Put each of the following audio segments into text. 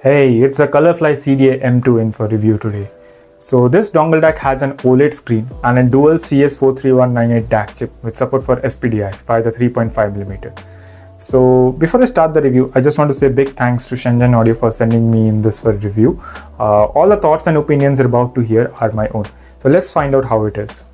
Hey, it's a Colorfly CDA M2 in for review today. So this dongle DAC has an OLED screen and a dual CS43198 DAC chip with support for SPDI via the 3.5mm. So before I start the review, I just want to say big thanks to Shenzhen Audio for sending me in this for review. All the thoughts and opinions you're about to hear are my own. So let's find out how it is.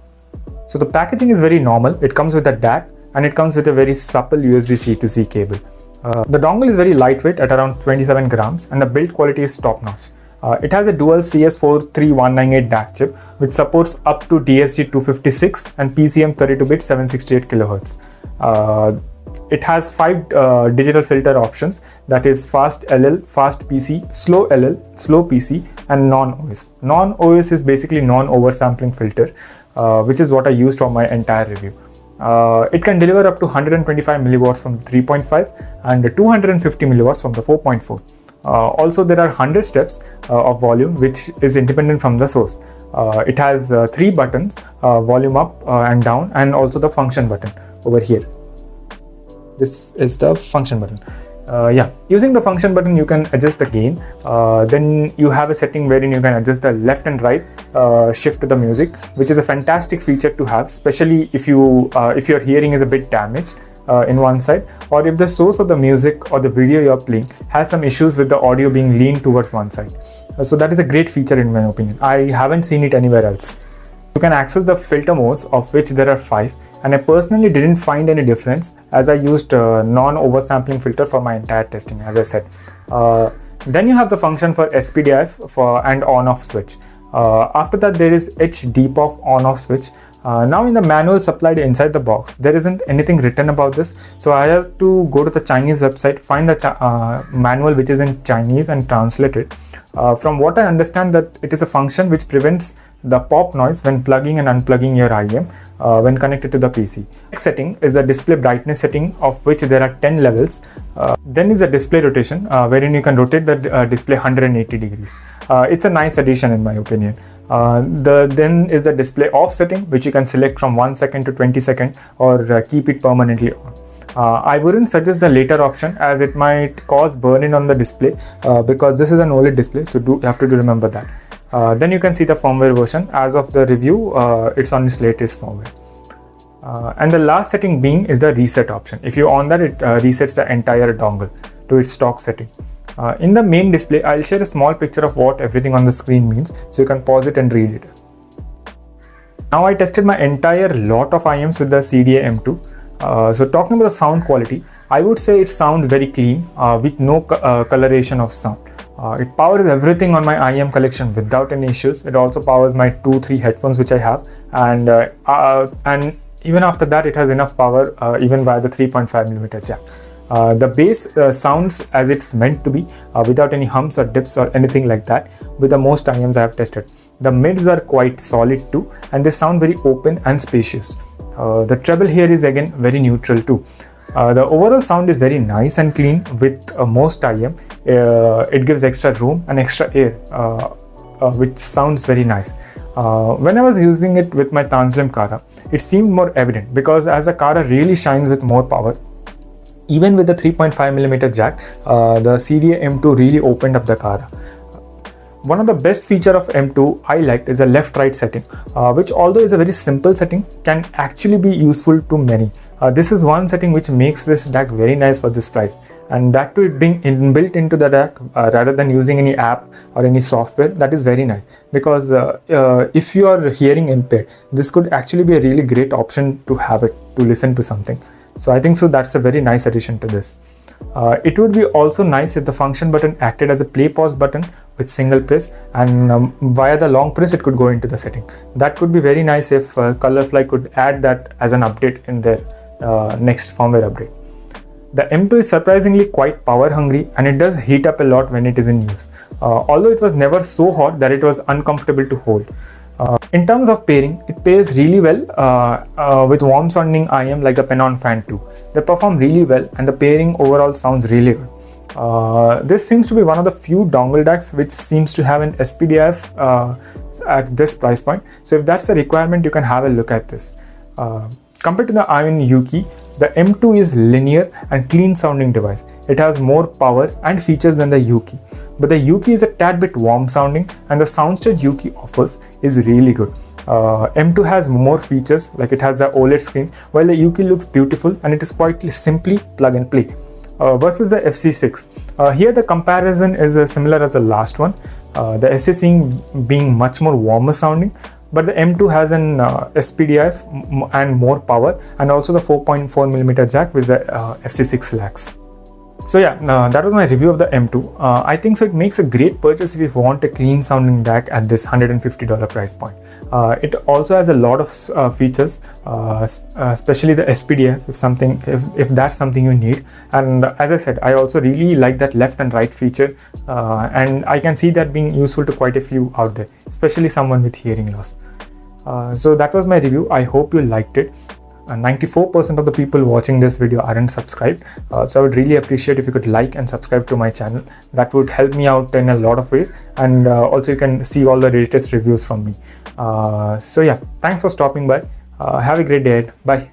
So the packaging is very normal. It comes with a DAC and it comes with a very supple USB-C to C cable. The dongle is very lightweight at around 27 grams and the build quality is top-notch. It has a dual CS43198 DAC chip which supports up to DSG256 and PCM 32-bit 768 kHz. It has 5 digital filter options, that is fast LL, fast PC, slow LL, slow PC and non-OS. Non-OS is basically non-oversampling filter, which is what I used for my entire review. It can deliver up to 125 milliwatts from the 3.5 and 250 milliwatts from the 4.4. Also, there are 100 steps of volume, which is independent from the source. It has 3 buttons, volume up and down, and also the function button over here. This is the function button. Using the function button, you can adjust the gain. Then you have a setting wherein you can adjust the left and right shift to the music, which is a fantastic feature to have, especially if your hearing is a bit damaged in one side, or if the source of the music or the video you're playing has some issues with the audio being leaned towards one side. So that is a great feature in my opinion. I haven't seen it anywhere else. You can access the filter modes, of which there are 5, and I personally didn't find any difference as I used non-oversampling filter for my entire testing, as I said. Then you have the function for SPDI and on-off switch. After that, there is HDPOF on-off switch. Now in the manual supplied inside the box, there isn't anything written about this, so I have to go to the Chinese website, find the manual which is in Chinese and translate it. From what I understand, that it is a function which prevents the pop noise when plugging and unplugging your IM when connected to the PC. Next setting is the display brightness setting, of which there are 10 levels. Then is a display rotation, wherein you can rotate the display 180 degrees. It's a nice addition in my opinion. Then is the display off setting, which you can select from 1 second to 20 seconds or keep it permanently on. I wouldn't suggest the later option as it might cause burn-in on the display because this is an OLED display, so you have to remember that. Then you can see the firmware version. As of the review, it's on its latest firmware. And the last setting being is the reset option. If you on that, it resets the entire dongle to its stock setting. In the main display, I'll share a small picture of what everything on the screen means, so you can pause it and read it. Now I tested my entire lot of IMs with the CDA M2. So talking about the sound quality, I would say it sounds very clean with no coloration of sound. It powers everything on my IM collection without any issues. It also powers my 2-3 headphones which I have, and even after that it has enough power even via the 3.5mm jack. The bass sounds as it's meant to be without any humps or dips or anything like that with the most IMs I have tested. The mids are quite solid too, and they sound very open and spacious. The treble here is again very neutral too. The overall sound is very nice and clean with most IM. It gives extra room and extra air, which sounds very nice. When I was using it with my Tandem Kara, it seemed more evident because as the Kara really shines with more power, even with the 3.5mm jack, the CDA M2 really opened up the Kara. One of the best feature of M2 I liked is a left-right setting, which although is a very simple setting, can actually be useful to many. This is one setting which makes this DAC very nice for this price, and that too it being inbuilt into the DAC rather than using any app or any software. That is very nice because if you are hearing impaired, this could actually be a really great option to have it to listen to something. So I think so that's a very nice addition to this. It would be also nice if the function button acted as a play pause button with single press, and via the long press it could go into the setting. That could be very nice if Colorfly could add that as an update in their next firmware update. The M2 is surprisingly quite power hungry, and it does heat up a lot when it is in use, although it was never so hot that it was uncomfortable to hold. In terms of pairing, it pairs really well with warm sounding IM like the Penon Fan 2. They perform really well and the pairing overall sounds really good. This seems to be one of the few dongle DACs which seems to have an SPDIF at this price point. So if that's a requirement, you can have a look at this. Compared to the Aune Yuki, The M2 is linear and clean sounding device. It has more power and features than the Yuki. But the Yuki is a tad bit warm sounding, and the soundstage Yuki offers is really good. M2 has more features, like it has the OLED screen, while the Yuki looks beautiful and it is quite simply plug and play. Versus the FC6. Here the comparison is similar as the last one, the FC6 being much more warmer sounding, but the M2 has an SPDIF and more power, and also the 4.4mm jack which the FC6 lacks. So yeah, that was my review of the M2. I think so it makes a great purchase if you want a clean sounding DAC at this $150 price point. It also has a lot of features, especially the SPDIF if that's something you need. And as I said, I also really like that left and right feature, and I can see that being useful to quite a few out there, especially someone with hearing loss. So that was my review. I hope you liked it. 94% of the people watching this video aren't subscribed, so I would really appreciate if you could like and subscribe to my channel. That would help me out in a lot of ways, and also you can see all the latest reviews from me. So yeah, thanks for stopping by. Have a great day ahead. Bye.